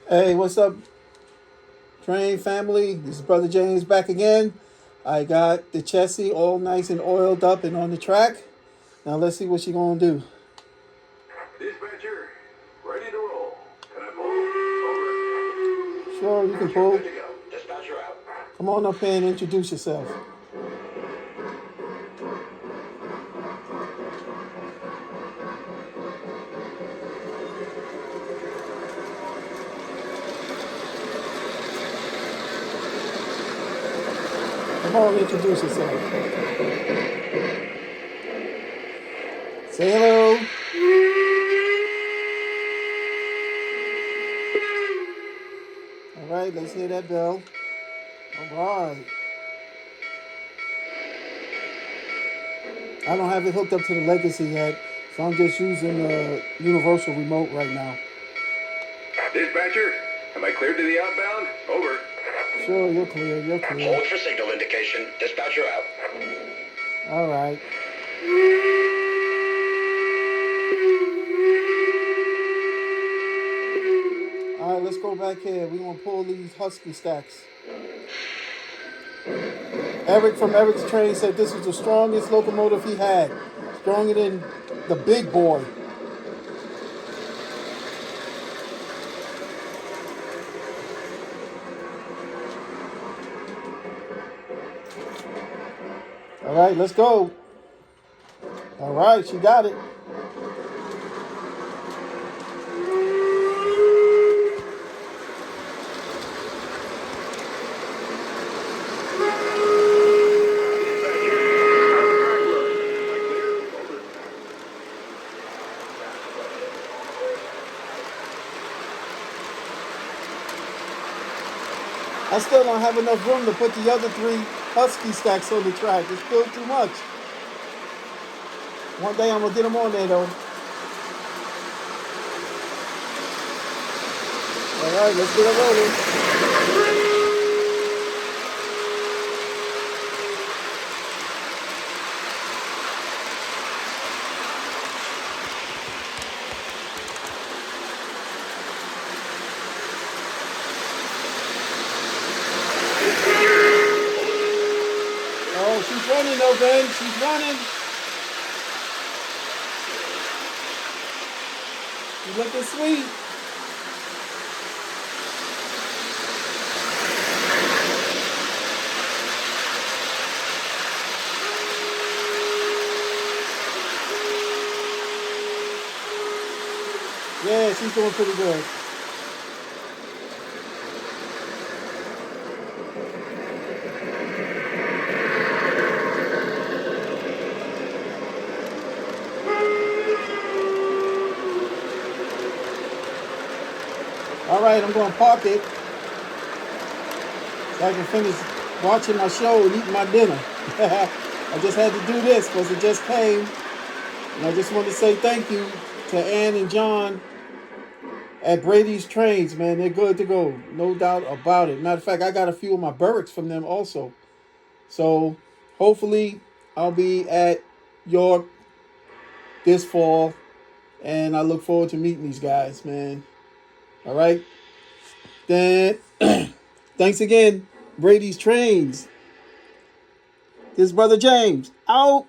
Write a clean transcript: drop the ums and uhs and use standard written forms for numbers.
Hey, what's up, train family? This is Brother James back again. I got the chassis all nice and oiled up and on the track. Now let's see what she gonna do. Dispatcher, ready to roll. Can I pull? Over. Sure, you can You're pull. good to go. Dispatcher out. Come on up here and introduce yourself. Come on, introduce yourself. Say hello. All right, let's hear that bell. All right. I don't have it hooked up to the Legacy yet, so I'm just using the Universal remote right now. Dispatcher, am I cleared to the outbound? Over. Sure, you're clear. You're clear. Hold for signal indication. Dispatcher out. All right. All right, let's go back here. We're going to pull these Husky stacks. Eric from Eric's Train said this was the strongest locomotive he had. Stronger than the big boy. All right, let's go. All right, she got it. I still don't have enough room to put the other 3 Husky stacks on the track. It's still too much. One day I'm going to get them on there, though. All right, let's get it rolling. Oh, she's running though, Ben. She's running. She's looking sweet. Yeah, she's doing pretty good. All right, I'm going to park it so I can finish watching my show and eating my dinner. I just had to do this because it just came. And I just want to say thank you to Ann and John at Brady's Trains, man. They're good to go. No doubt about it. Matter of fact, I got a few of my Berwick's from them also. So hopefully I'll be at York this fall. And I look forward to meeting these guys, man. All right. Then, thanks again, Brady's Trains. This is Brother James. Out.